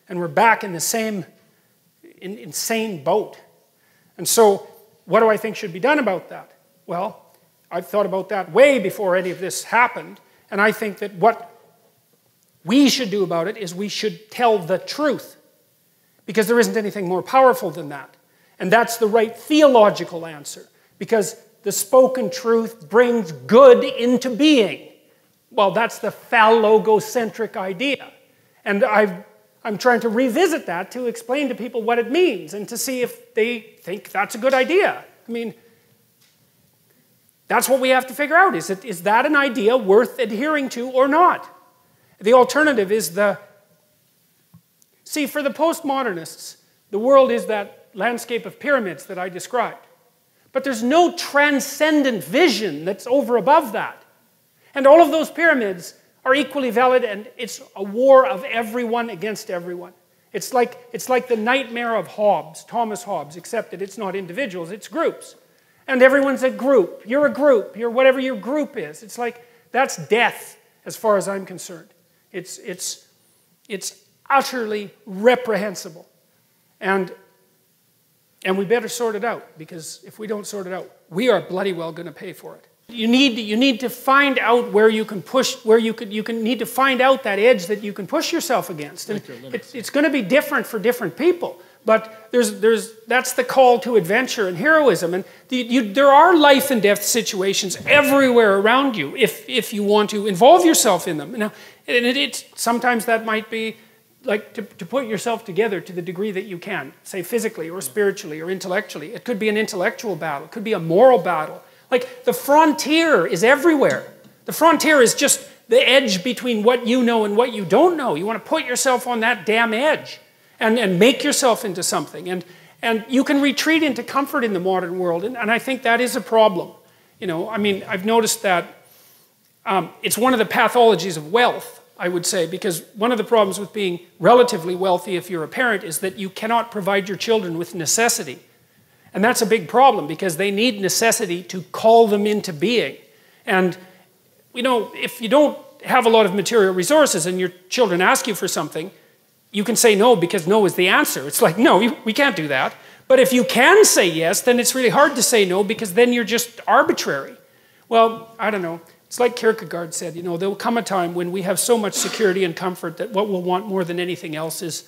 And we're back in the same insane boat. And so, what do I think should be done about that? Well, I've thought about that way before any of this happened, and I think that what we should do about it is we should tell the truth, because there isn't anything more powerful than that. And that's the right theological answer, because the spoken truth brings good into being. Well, that's the phallogocentric idea. And I'm trying to revisit that to explain to people what it means and to see if they think that's a good idea. I mean, that's what we have to figure out. Is that an idea worth adhering to or not? The alternative is see, for the postmodernists, the world is that landscape of pyramids that I described. But there's no transcendent vision that's over above that. And all of those pyramids are equally valid, and it's a war of everyone against everyone. It's like the nightmare of Hobbes, Thomas Hobbes, except that it's not individuals, it's groups. And everyone's a group. You're a group. You're whatever your group is. It's like, that's death as far as I'm concerned. It's utterly reprehensible. And we better sort it out, because if we don't sort it out, we are bloody well going to pay for it. You need to find out where you can push, where you need to find out that edge that you can push yourself against. And it's going to be different for different people, but that's the call to adventure and heroism. And there are life and death situations everywhere around you if you want to involve yourself in them. Now, sometimes that might be like to put yourself together to the degree that you can, say physically or spiritually or intellectually. It could be an intellectual battle. It could be a moral battle. Like, the frontier is everywhere. The frontier is just the edge between what you know and what you don't know. You want to put yourself on that damn edge and make yourself into something. And you can retreat into comfort in the modern world, and I think that is a problem. You know, I mean, I've noticed that it's one of the pathologies of wealth, I would say, because one of the problems with being relatively wealthy if you're a parent is that you cannot provide your children with necessity. And that's a big problem, because they need necessity to call them into being. And, you know, if you don't have a lot of material resources and your children ask you for something, you can say no because no is the answer. It's like, no, we can't do that. But if you can say yes, then it's really hard to say no, because then you're just arbitrary. Well, I don't know. It's like Kierkegaard said, you know, there will come a time when we have so much security and comfort that what we'll want more than anything else is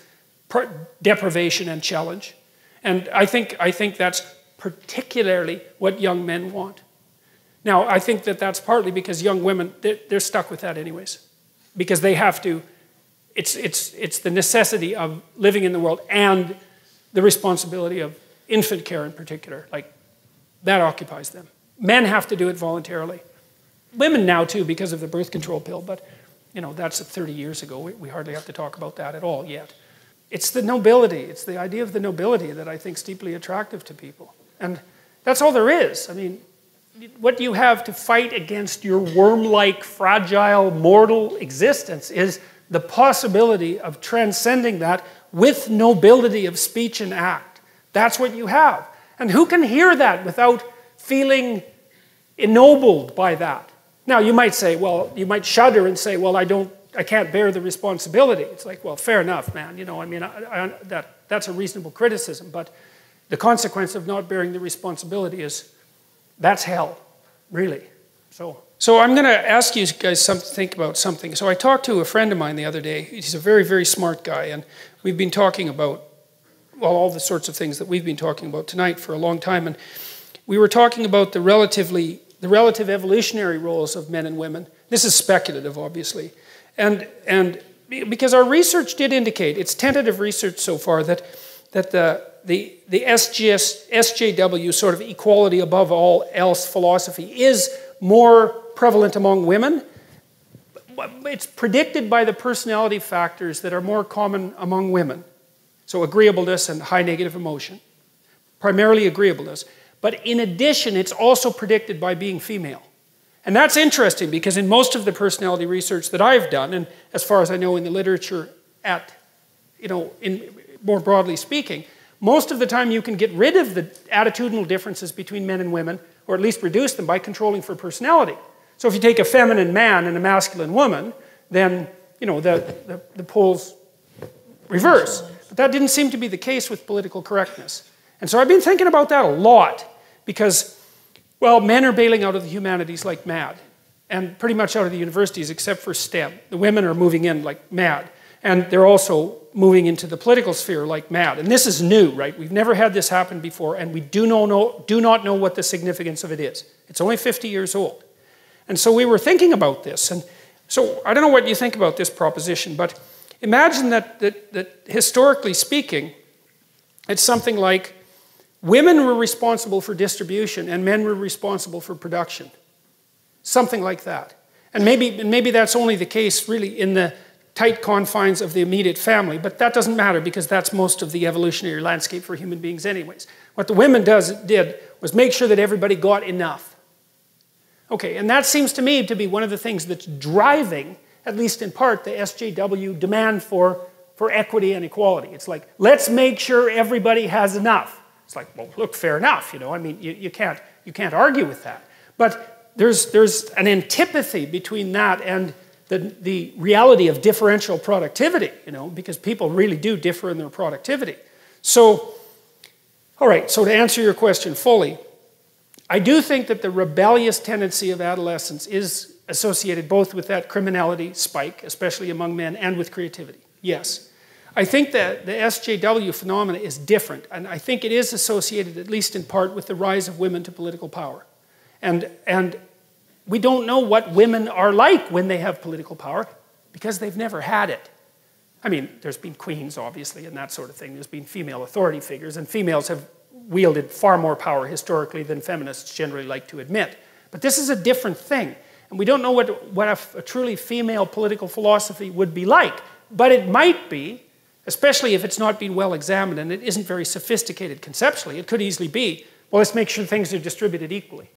deprivation and challenge. And I think that's particularly what young men want. Now, I think that's partly because young women, they're stuck with that anyways. Because they have to, it's the necessity of living in the world and the responsibility of infant care in particular. Like, that occupies them. Men have to do it voluntarily. Women now too, because of the birth control pill, but you know, that's 30 years ago. We hardly have to talk about that at all yet. It's the nobility, it's the idea of the nobility that I think is deeply attractive to people. And that's all there is. I mean, what you have to fight against your worm-like, fragile, mortal existence is the possibility of transcending that with nobility of speech and act. That's what you have. And who can hear that without feeling ennobled by that? Now, you might say, well, you might shudder and say, well, I can't bear the responsibility. It's like, well, fair enough, man. You know, I mean, that's a reasonable criticism, but the consequence of not bearing the responsibility is, that's hell, really. So I'm going to ask you guys to think about something. So I talked to a friend of mine the other day. He's a very, very smart guy, and we've been talking about, well, all the sorts of things that we've been talking about tonight for a long time, and we were talking about the relative evolutionary roles of men and women. This is speculative, obviously. And because our research did indicate, it's tentative research so far, that the SJW sort of equality above all else philosophy is more prevalent among women. It's predicted by the personality factors that are more common among women. So agreeableness and high negative emotion. Primarily agreeableness. But in addition, it's also predicted by being female. And that's interesting, because in most of the personality research that I've done, and as far as I know in the literature more broadly speaking, most of the time you can get rid of the attitudinal differences between men and women, or at least reduce them by controlling for personality. So if you take a feminine man and a masculine woman, then, you know, the poles reverse. But that didn't seem to be the case with political correctness. And so I've been thinking about that a lot because, well, men are bailing out of the humanities like mad. And pretty much out of the universities except for STEM. The women are moving in like mad. And they're also moving into the political sphere like mad. And this is new, right? We've never had this happen before, and we do not know what the significance of it is. It's only 50 years old. And so we were thinking about this. And so I don't know what you think about this proposition, but imagine that historically speaking, it's something like women were responsible for distribution and men were responsible for production. Something like that. And maybe that's only the case really in the tight confines of the immediate family, but that doesn't matter because that's most of the evolutionary landscape for human beings anyways. What the women did was make sure that everybody got enough. Okay, and that seems to me to be one of the things that's driving, at least in part, the SJW demand for equity and equality. It's like, let's make sure everybody has enough. It's like, well, look, fair enough, you know, I mean, you can't argue with that. But there's an antipathy between that and the reality of differential productivity, you know, because people really do differ in their productivity. So, all right, so to answer your question fully, I do think that the rebellious tendency of adolescence is associated both with that criminality spike, especially among men, and with creativity. Yes. I think that the SJW phenomena is different, and I think it is associated, at least in part, with the rise of women to political power. And we don't know what women are like when they have political power because they've never had it. I mean, there's been queens, obviously, and that sort of thing. There's been female authority figures, and females have wielded far more power historically than feminists generally like to admit. But this is a different thing, and we don't know what a truly female political philosophy would be like. But it might be, especially if it's not been well examined and it isn't very sophisticated conceptually. It could easily be, well, let's make sure things are distributed equally.